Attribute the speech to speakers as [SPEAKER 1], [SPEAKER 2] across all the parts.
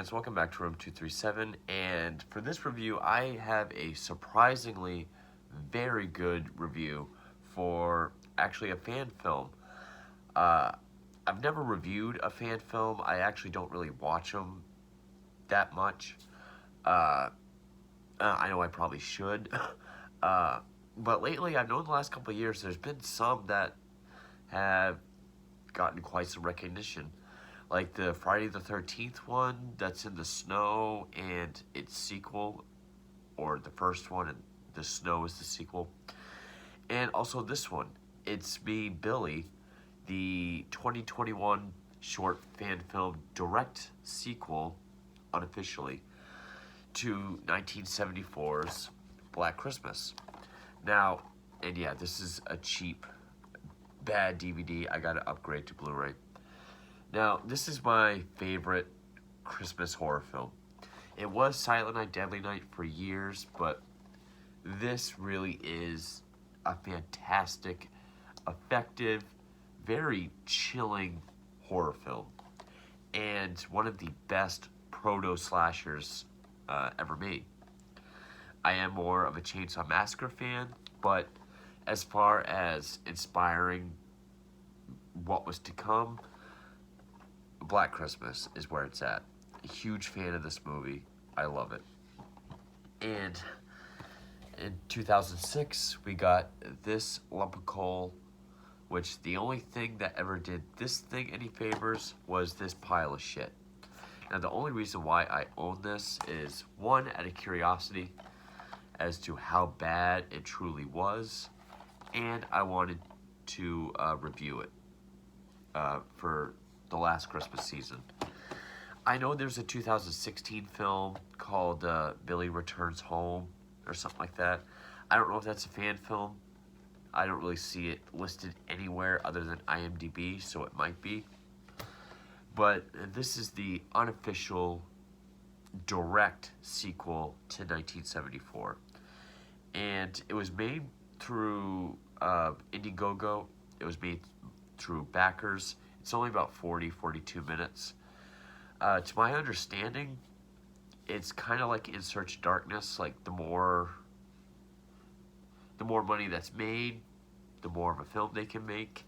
[SPEAKER 1] fans, welcome back to Room 237, and for this review I have a surprisingly very good review for actually a fan film. Uh, I've never reviewed a fan film. I actually don't really watch them that much. Uh, I know I probably should, uh, but lately I've known the last couple of years there's been some that have gotten quite some recognition. Like the Friday the 13th one that's in the snow and its sequel, or the first one and the snow is the sequel. And also this one, It's Me, Billy, the 2021 short fan film direct sequel, unofficially, to 1974's Black Christmas. Now, and yeah, this is a cheap, bad DVD. I gotta upgrade to Blu-ray. Now, this is my favorite Christmas horror film. It was Silent Night, Deadly Night for years, but this really is a fantastic, effective, very chilling horror film. And one of the best proto-slashers ever made. I am more of a Chainsaw Massacre fan, but as far as inspiring what was to come, Black Christmas is where it's at. A huge fan of this movie. I love it. And in 2006, we got this lump of coal, which the only thing that ever did this thing any favors was this pile of shit. Now, the only reason why I own this is, one, out of curiosity as to how bad it truly was, and I wanted to review it for the last Christmas season. I know there's a 2016 film called Billy Returns Home or something like that. I don't know if that's a fan film. I don't really see it listed anywhere other than IMDb, so it might be. But this is the unofficial direct sequel to 1974. And it was made through Indiegogo. It was made through backers. It's only about 42 minutes. To my understanding, it's kind of like In Search of Darkness. Like the more money that's made, the more of a film they can make.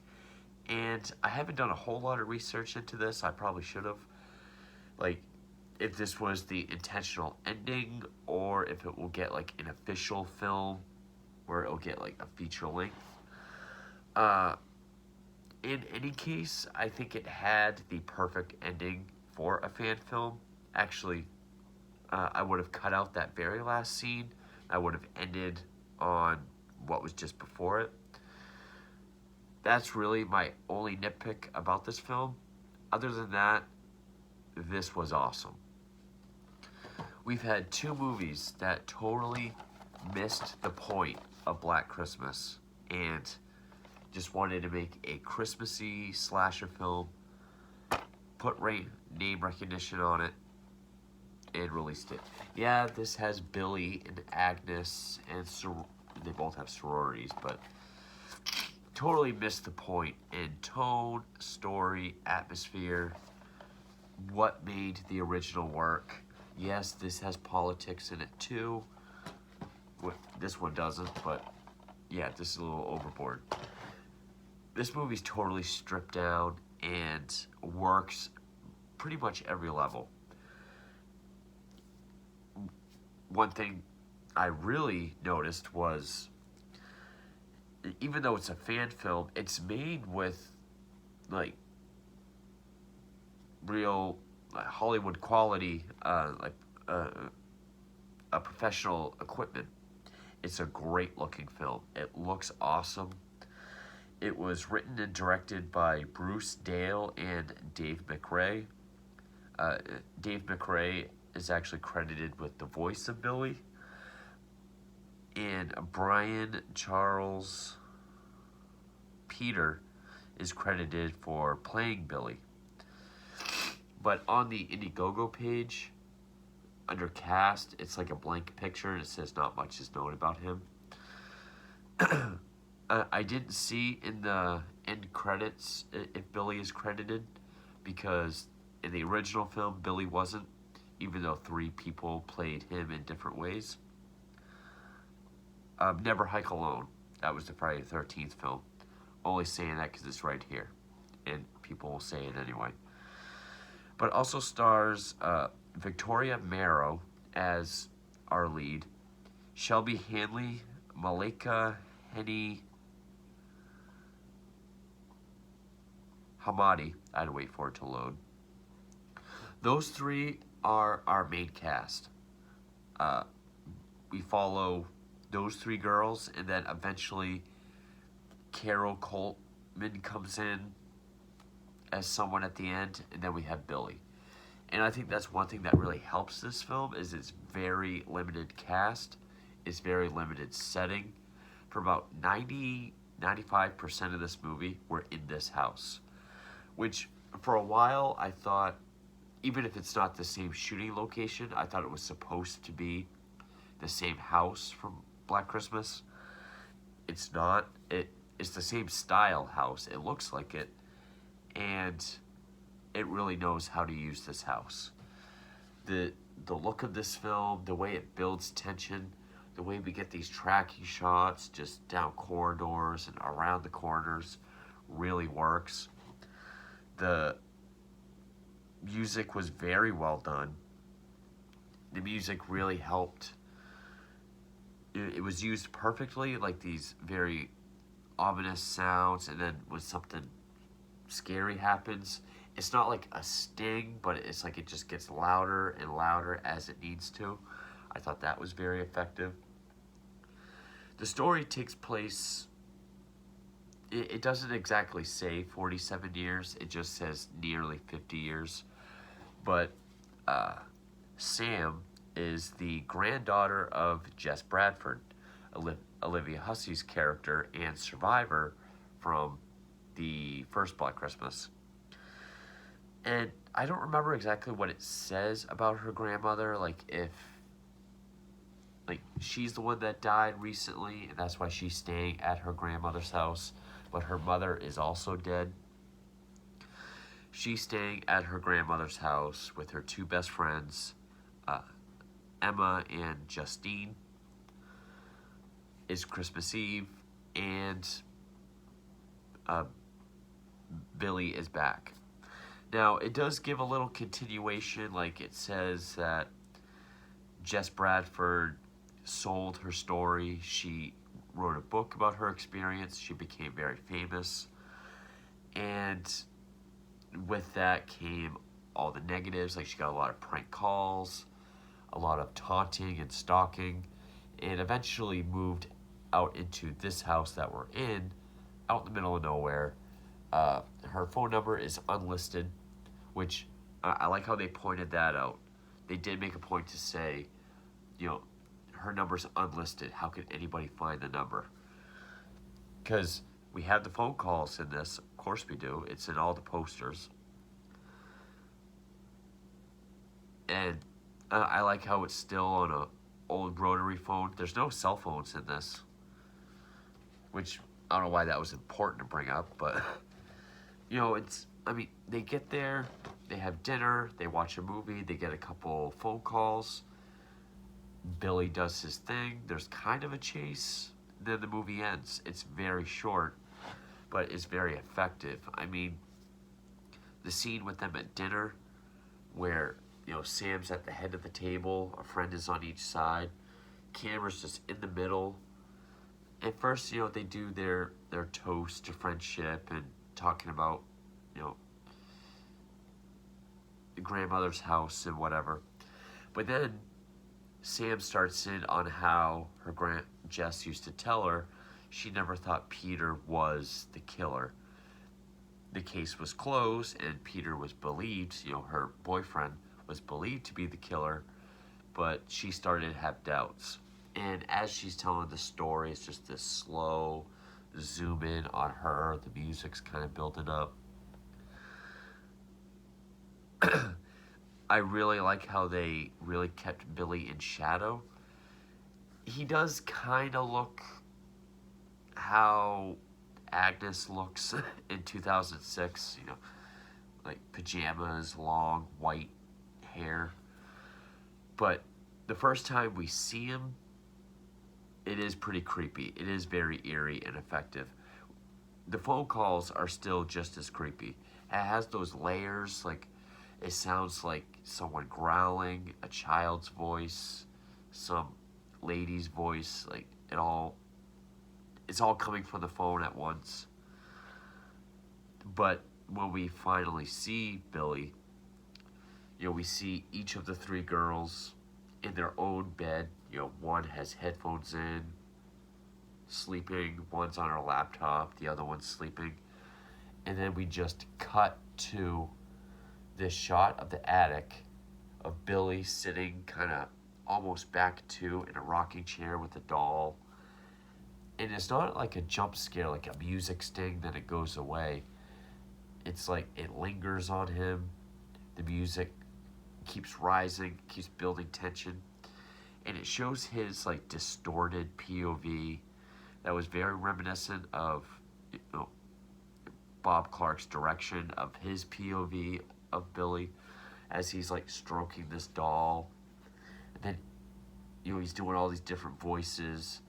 [SPEAKER 1] And I haven't done a whole lot of research into this. I probably should have. Like, if this was the intentional ending, or if it will get like an official film where it'll get like a feature length. In any case, I think it had the perfect ending for a fan film. Actually, I would have cut out that very last scene. I would have ended on what was just before it. That's really my only nitpick about this film. Other than that, this was awesome. We've had two movies that totally missed the point of Black Christmas and just wanted to make a Christmassy slasher film, put name recognition on it, and released it. Yeah, this has Billy and Agnes, and they both have sororities, but totally missed the point in tone, story, atmosphere, what made the original work. Yes, this has politics in it too. This one doesn't, but yeah, this is a little overboard. This movie's totally stripped down and works pretty much every level. One thing I really noticed was, even though it's a fan film, it's made with like real Hollywood quality, a professional equipment. It's a great looking film. It looks awesome. It was written and directed by Bruce Dale and Dave McRae. Dave McRae is actually credited with the voice of Billy. And Brian Charles Peter is credited for playing Billy. But on the Indiegogo page, under cast, it's like a blank picture and it says not much is known about him. I didn't see in the end credits if Billy is credited, because in the original film, Billy wasn't. even though 3 people played him in different ways. Never Hike Alone. That was the Friday the 13th film. Only saying that because it's right here, and people will say it anyway. But also stars Victoria Marrow as our lead, Shelby Hanley, Malika Henny Hamadi. I had to wait for it to load. Those 3 are our main cast. We follow those 3 girls, and then eventually Carol Coltman comes in as someone at the end, and then we have Billy. And I think that's one thing that really helps this film is it's very limited cast, it's very limited setting. For about 95% of this movie, we're in this house. Which, for a while, I thought, even if it's not the same shooting location, I thought it was supposed to be the same house from Black Christmas. It's not. It's the same style house. It looks like it. And it really knows how to use this house. The look of this film, the way it builds tension, the way we get these tracking shots just down corridors and around the corners really works. The music was very well done. The music really helped. It was used perfectly, like these very ominous sounds, and then when something scary happens, it's not like a sting, but it's like it just gets louder and louder as it needs to. I thought that was very effective. The story takes place, it doesn't exactly say 47 years, it just says nearly 50 years. But Sam is the granddaughter of Jess Bradford, Olivia Hussey's character and survivor from the first Black Christmas. And I don't remember exactly what it says about her grandmother, like if she's the one that died recently and that's why she's staying at her grandmother's house, but her mother is also dead. She's staying at her grandmother's house with her 2 best friends, Emma and Justine. It's Christmas Eve, and Billy is back. Now, it does give a little continuation, like it says that Jess Bradford sold her story. She wrote a book about her experience. She became very famous. And with that came all the negatives, like she got a lot of prank calls, a lot of taunting and stalking, and eventually moved out into this house that we're in, out in the middle of nowhere. Her phone number is unlisted, which I like how they pointed that out. They did make a point to say, her number's unlisted. How could anybody find the number? Because we have the phone calls in this. Of course we do. It's in all the posters. And I like how it's still on a old rotary phone. There's no cell phones in this, which I don't know why that was important to bring up, but they get there, they have dinner, they watch a movie, they get a couple phone calls. Billy does his thing. There's kind of a chase. Then the movie ends. It's very short, but it's very effective. The scene with them at dinner where, Sam's at the head of the table, a friend is on each side, camera's just in the middle. At first, they do their toast to friendship and talking about, the grandmother's house and whatever. But then Sam starts in on how her Jess used to tell her she never thought Peter was the killer. The case was closed and Peter was believed, her boyfriend was believed to be the killer, but she started to have doubts. And as she's telling the story, it's just this slow zoom in on her. The music's kind of building up. I really like how they really kept Billy in shadow. He does kind of look how Agnes looks in 2006, like pajamas, long white hair. But the first time we see him, it is pretty creepy. It is very eerie and effective. The phone calls are still just as creepy. It has those layers, like it sounds like someone growling, a child's voice, some lady's voice, like it's all coming from the phone at once. But when we finally see Billy, we see each of the three girls in their own bed. One has headphones in, sleeping, one's on her laptop, the other one's sleeping. And then we just cut to this shot of the attic of Billy sitting kind of almost back to in a rocking chair with a doll. And it's not like a jump scare, like a music sting, then it goes away. It's like it lingers on him. The music keeps rising, keeps building tension. And it shows his like distorted POV that was very reminiscent of Bob Clark's direction of his POV of Billy as he's like stroking this doll. And then he's doing all these different voices.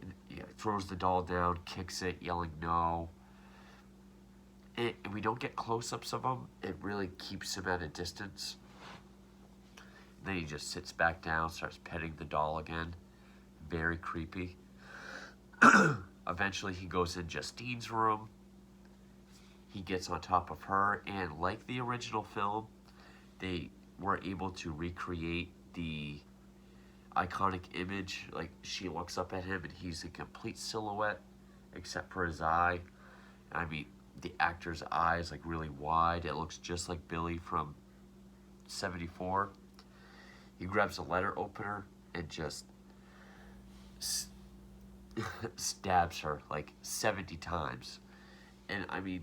[SPEAKER 1] And, throws the doll down, kicks it, yelling no. And we don't get close-ups of him. It really keeps him at a distance. And then he just sits back down, starts petting the doll again. Very creepy. Eventually he goes in Justine's room. He gets on top of her, and like the original film, they were able to recreate the iconic image. Like, she looks up at him and he's a complete silhouette except for his eye. I mean, the actor's eyes like really wide. It looks just like Billy from 74. He grabs a letter opener and just stabs her like 70 times. And I mean,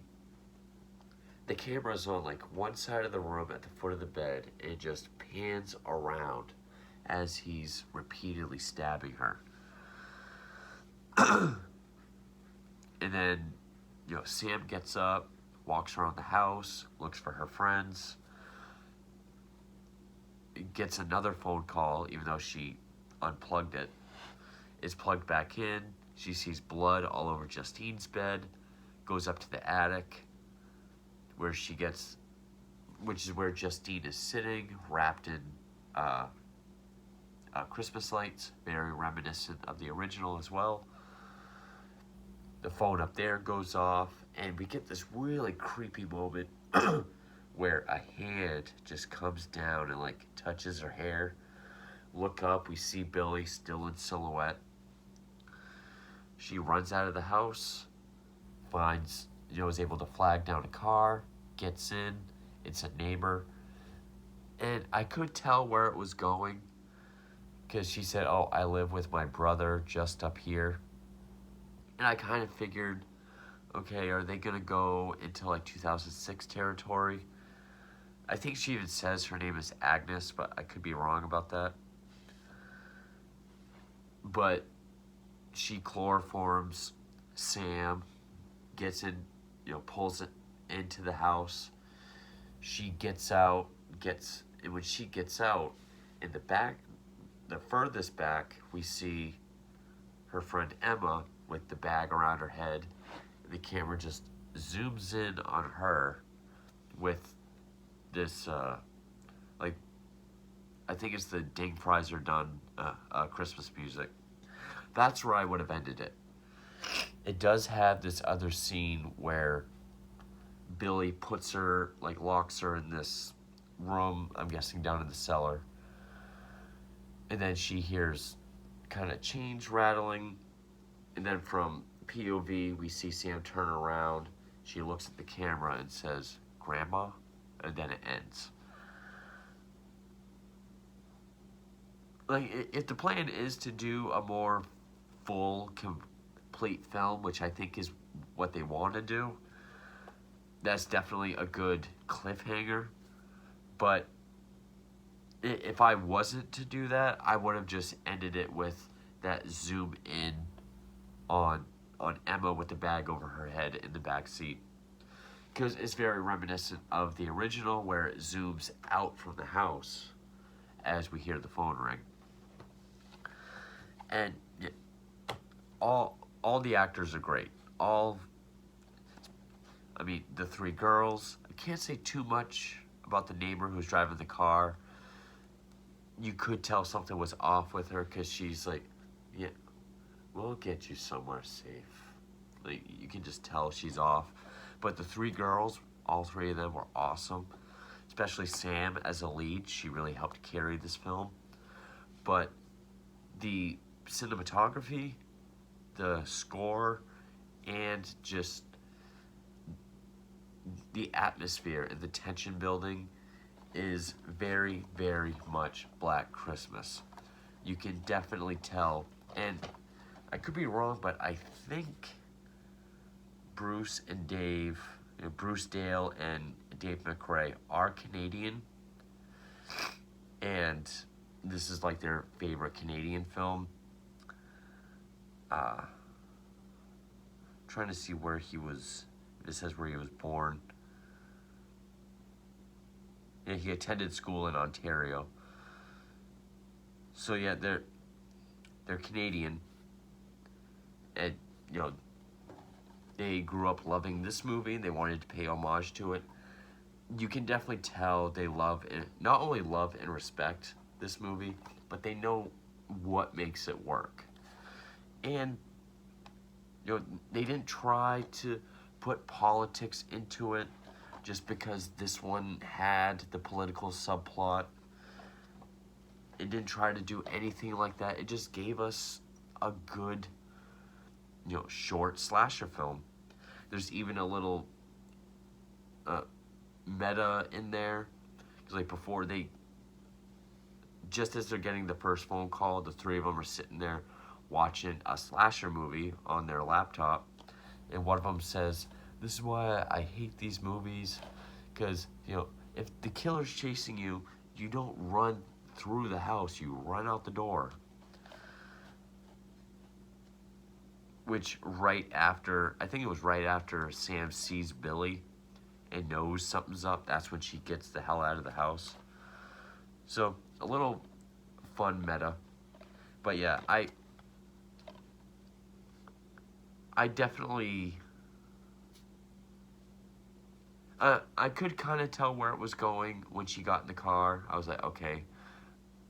[SPEAKER 1] the camera's on like one side of the room at the foot of the bed and just pans around as he's repeatedly stabbing her. And then, Sam gets up, walks around the house, looks for her friends, gets another phone call, even though she unplugged it. It's plugged back in. She sees blood all over Justine's bed, goes up to the attic, which is where Justine is sitting, wrapped in Christmas lights, very reminiscent of the original as well. The phone up there goes off, and we get this really creepy moment where a hand just comes down and like touches her hair. Look up, we see Billy still in silhouette. She runs out of the house, finds, is able to flag down a car, gets in. It's a neighbor. And I could tell where it was going because she said, "Oh, I live with my brother just up here." And I kind of figured, okay, are they going to go into like 2006 territory? I think she even says her name is Agnes, but I could be wrong about that. But she chloroforms Sam, gets in, pulls it into the house. She gets out, and when she gets out, in the back, the furthest back, we see her friend Emma with the bag around her head. And the camera just zooms in on her with this, I think it's the Ding Prizer Done Christmas music. That's where I would have ended it. It does have this other scene where Billy puts her, locks her in this room, I'm guessing down in the cellar. And then she hears kind of chains rattling. And then from POV, we see Sam turn around. She looks at the camera and says, "Grandma?" And then it ends. If the plan is to do a more full, complete film, which I think is what they want to do, that's definitely a good cliffhanger. But if I wasn't to do that, I would have just ended it with that zoom in on Emma with the bag over her head in the back seat. Because it's very reminiscent of the original, where it zooms out from the house as we hear the phone ring. And yeah, all the actors are great. I mean, the three girls. I can't say too much about the neighbor who's driving the car. You could tell something was off with her because she's like, yeah, we'll get you somewhere safe. Like, you can just tell she's off. But the three girls, all three of them were awesome. Especially Sam as a lead. She really helped carry this film. But the cinematography, the score, and just the atmosphere and the tension building is very, very much Black Christmas. You can definitely tell, and I could be wrong, but I think Bruce Dale and Dave McRae are Canadian, and this is like their favorite Canadian film. Trying to see where he was. This says where he was born. Yeah, he attended school in Ontario. So yeah, they're Canadian, and you know they grew up loving this movie. And they wanted to pay homage to it. You can definitely tell they not only love and respect this movie, but they know what makes it work. And they didn't try to put politics into it just because this one had the political subplot. It didn't try to do anything like that. It just gave us a good, short slasher film. There's even a little meta in there. Because like before just as they're getting the first phone call, the three of them are sitting there watching a slasher movie on their laptop, and one of them says, "This is why I hate these movies, because if the killer's chasing you, you don't run through the house, you run out the door." Which I think it was right after Sam sees Billy and knows something's up, that's when she gets the hell out of the house. So a little fun meta, but yeah, I definitely, I could kind of tell where it was going when she got in the car. I was like, okay,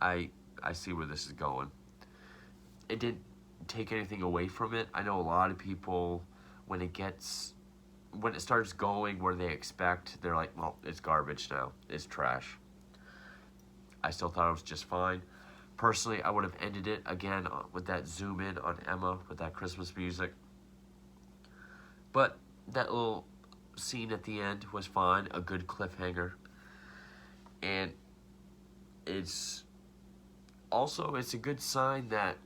[SPEAKER 1] I see where this is going. It didn't take anything away from it. I know a lot of people, when it starts going where they expect, they're like, well, it's garbage now. It's trash. I still thought it was just fine. Personally, I would have ended it again with that zoom in on Emma with that Christmas music. But that little scene at the end was fine, a good cliffhanger. And it's a good sign that,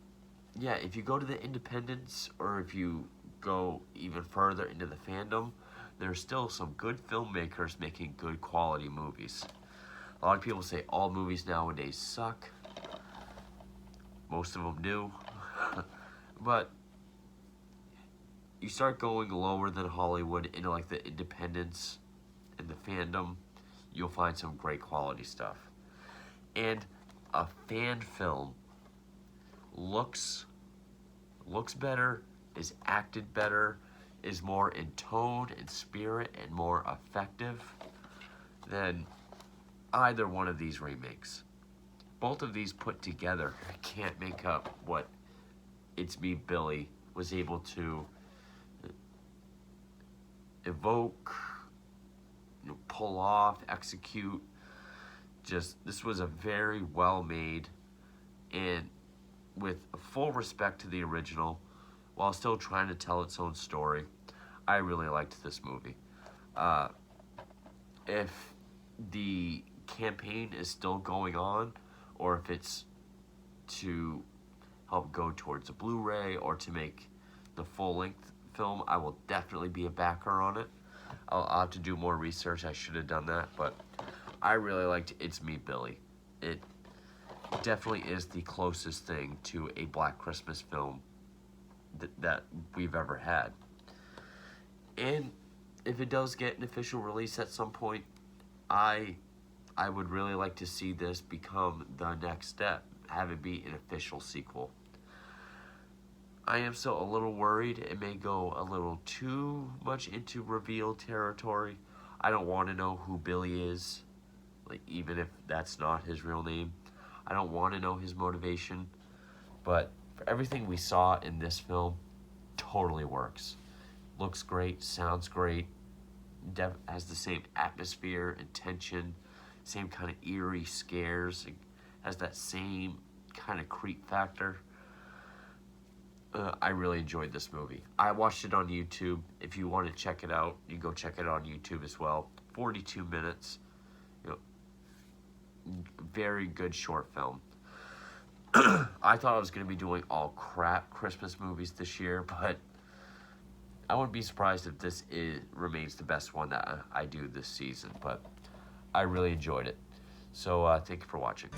[SPEAKER 1] yeah, if you go to the independents or if you go even further into the fandom, there's still some good filmmakers making good quality movies. A lot of people say all movies nowadays suck. Most of them do. But you start going lower than Hollywood into like the independents and the fandom, you'll find some great quality stuff. And a fan film looks better, is acted better, is more in tone and spirit and more effective than either one of these remakes. Both of these put together can't make up what It's Me, Billy was able to evoke, pull off, execute. This was a very well made, and with full respect to the original, while still trying to tell its own story. I really liked this movie. If the campaign is still going on, or if it's to help go towards a Blu-ray or to make the full-length film, I will definitely be a backer on it. I'll have to do more research. I should have done that, but I really liked It's Me, Billy. It definitely is the closest thing to a Black Christmas film that we've ever had. And if it does get an official release at some point, I I would really like to see this become the next step, have it be an official sequel. I am still a little worried it may go a little too much into reveal territory. I don't want to know who Billy is, like even if that's not his real name. I don't want to know his motivation, but for everything we saw in this film, totally works. Looks great, sounds great, has the same atmosphere and tension, same kind of eerie scares, it has that same kind of creep factor. I really enjoyed this movie. I watched it on YouTube. If you want to check it out, you can go check it out on YouTube as well. 42 minutes. You know, very good short film. I thought I was going to be doing all crap Christmas movies this year, but I wouldn't be surprised if this remains the best one that I do this season. But I really enjoyed it. So thank you for watching.